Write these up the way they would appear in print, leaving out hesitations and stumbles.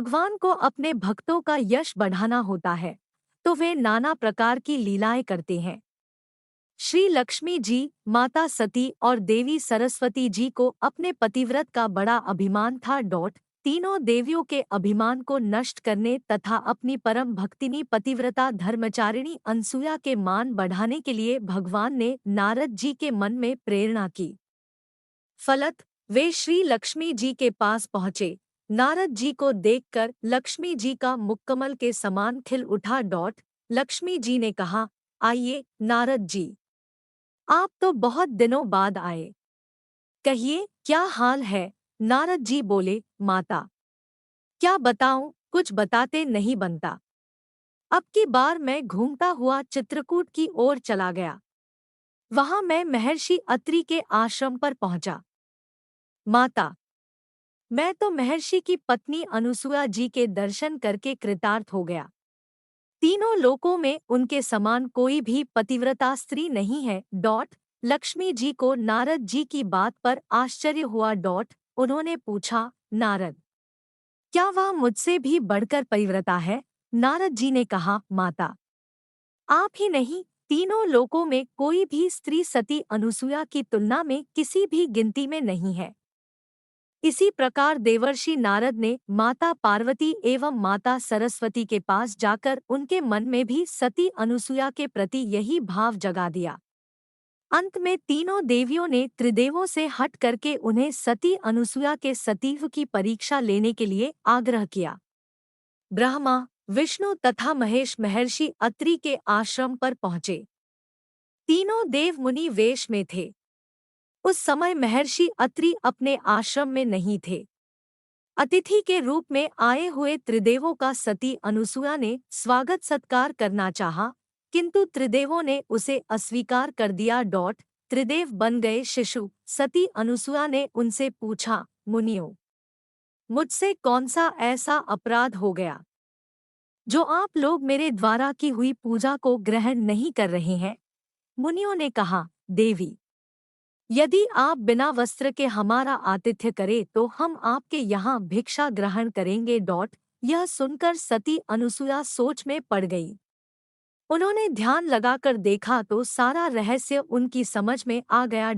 भगवान को अपने भक्तों का यश बढ़ाना होता है, तो वे नाना प्रकार की लीलाएं करते हैं। श्री लक्ष्मी जी, माता सती और देवी सरस्वती जी को अपने पतिव्रत का बड़ा अभिमान था। तीनों देवियों के अभिमान को नष्ट करने तथा अपनी परम भक्तिनी पतिव्रता धर्मचारिणी अनसुया के मान बढ़ाने के लिए भगवान ने नारद जी के मन में प्रेरणा की। फलत वे श्री लक्ष्मी जी के पास पहुँचे। नारद जी को देखकर लक्ष्मी जी का मुक्कमल के समान खिल उठा। लक्ष्मी जी ने कहा, आइए नारद जी, आप तो बहुत दिनों बाद आए। कहिए क्या हाल है। नारद जी बोले, माता, क्या बताऊं, कुछ बताते नहीं बनता। अब की बार मैं घूमता हुआ चित्रकूट की ओर चला गया। वहां मैं महर्षि अत्रि के आश्रम पर पहुंचा। माता, मैं तो महर्षि की पत्नी अनुसुया जी के दर्शन करके कृतार्थ हो गया। तीनों लोकों में उनके समान कोई भी पतिव्रता स्त्री नहीं है। लक्ष्मी जी को नारद जी की बात पर आश्चर्य हुआ। उन्होंने पूछा, नारद, क्या वह मुझसे भी बढ़कर पतिव्रता है? नारद जी ने कहा, माता, आप ही नहीं, तीनों लोकों में कोई भी स्त्री सती अनुसुया की तुलना में किसी भी गिनती में नहीं है। इसी प्रकार देवर्षि नारद ने माता पार्वती एवं माता सरस्वती के पास जाकर उनके मन में भी सती अनुसुया के प्रति यही भाव जगा दिया। अंत में तीनों देवियों ने त्रिदेवों से हट करके उन्हें सती अनुसुया के सतीत्व की परीक्षा लेने के लिए आग्रह किया। ब्रह्मा, विष्णु तथा महेश महर्षि अत्रि के आश्रम पर पहुँचे। तीनों देव मुनि वेश में थे। उस समय महर्षि अत्रि अपने आश्रम में नहीं थे। अतिथि के रूप में आए हुए त्रिदेवों का सती अनुसुया ने स्वागत सत्कार करना चाहा, किंतु त्रिदेवों ने उसे अस्वीकार कर दिया। त्रिदेव बन गए शिशु। सती अनुसुया ने उनसे पूछा, मुनियों, मुझसे कौन सा ऐसा अपराध हो गया जो आप लोग मेरे द्वारा की हुई पूजा को ग्रहण नहीं कर रहे हैं? मुनियों ने कहा, देवी, यदि आप बिना वस्त्र के हमारा आतिथ्य करें तो हम आपके यहाँ भिक्षा ग्रहण करेंगे। यह सुनकर सती अनुसुया सोच में पड़ गई। उन्होंने ध्यान लगाकर देखा तो सारा रहस्य उनकी समझ में आ गया।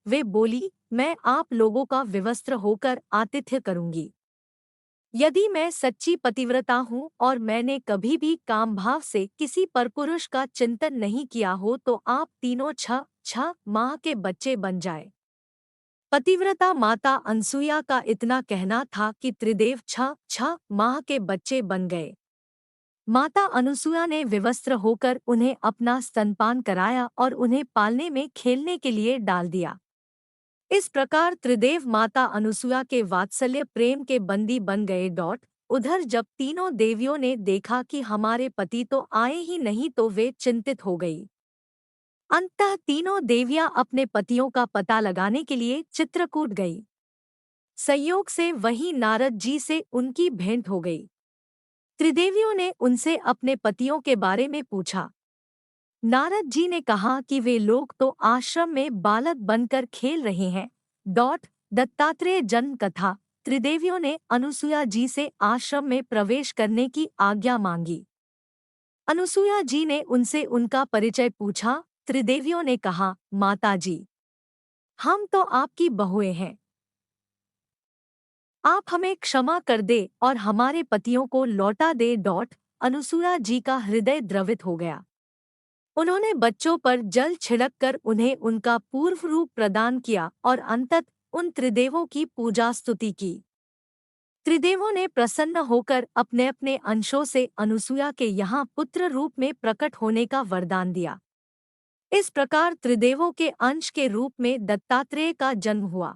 वे बोली, मैं आप लोगों का विवस्त्र होकर आतिथ्य करूंगी। यदि मैं सच्ची पतिव्रता हूँ और मैंने कभी भी कामभाव से किसी परपुरुष का चिंतन नहीं किया हो तो आप तीनों 6 माह के बच्चे बन जाए। पतिव्रता माता अनसुया का इतना कहना था कि त्रिदेव 6 माह के बच्चे बन गए। माता अनुसुया ने विवस्त्र होकर उन्हें अपना स्तनपान कराया और उन्हें पालने में खेलने के लिए डाल दिया। इस प्रकार त्रिदेव माता अनुसुया के वात्सल्य प्रेम के बंदी बन गए। उधर जब तीनों देवियों ने देखा कि हमारे पति तो आए ही नहीं तो वे चिंतित हो गई। अंततः तीनों देवियां अपने पतियों का पता लगाने के लिए चित्रकूट गई। संयोग से वहीं नारद जी से उनकी भेंट हो गई। त्रिदेवियों ने उनसे अपने पतियों के बारे में पूछा। नारद जी ने कहा कि वे लोग तो आश्रम में बालक बनकर खेल रहे हैं। दत्तात्रेय जन्म कथा। त्रिदेवियों ने अनुसुया जी से आश्रम में प्रवेश करने की आज्ञा मांगी। अनुसुया जी ने उनसे उनका परिचय पूछा। त्रिदेवियों ने कहा, माता जी, हम तो आपकी बहुएं हैं। आप हमें क्षमा कर दे और हमारे पतियों को लौटा दे। अनुसुया जी का हृदय द्रवित हो गया। उन्होंने बच्चों पर जल छिड़ककर उन्हें उनका पूर्व रूप प्रदान किया और अंततः उन त्रिदेवों की पूजा स्तुति की। त्रिदेवों ने प्रसन्न होकर अपने अपने अंशों से अनुसुया के यहाँ पुत्र रूप में प्रकट होने का वरदान दिया। इस प्रकार त्रिदेवों के अंश के रूप में दत्तात्रेय का जन्म हुआ।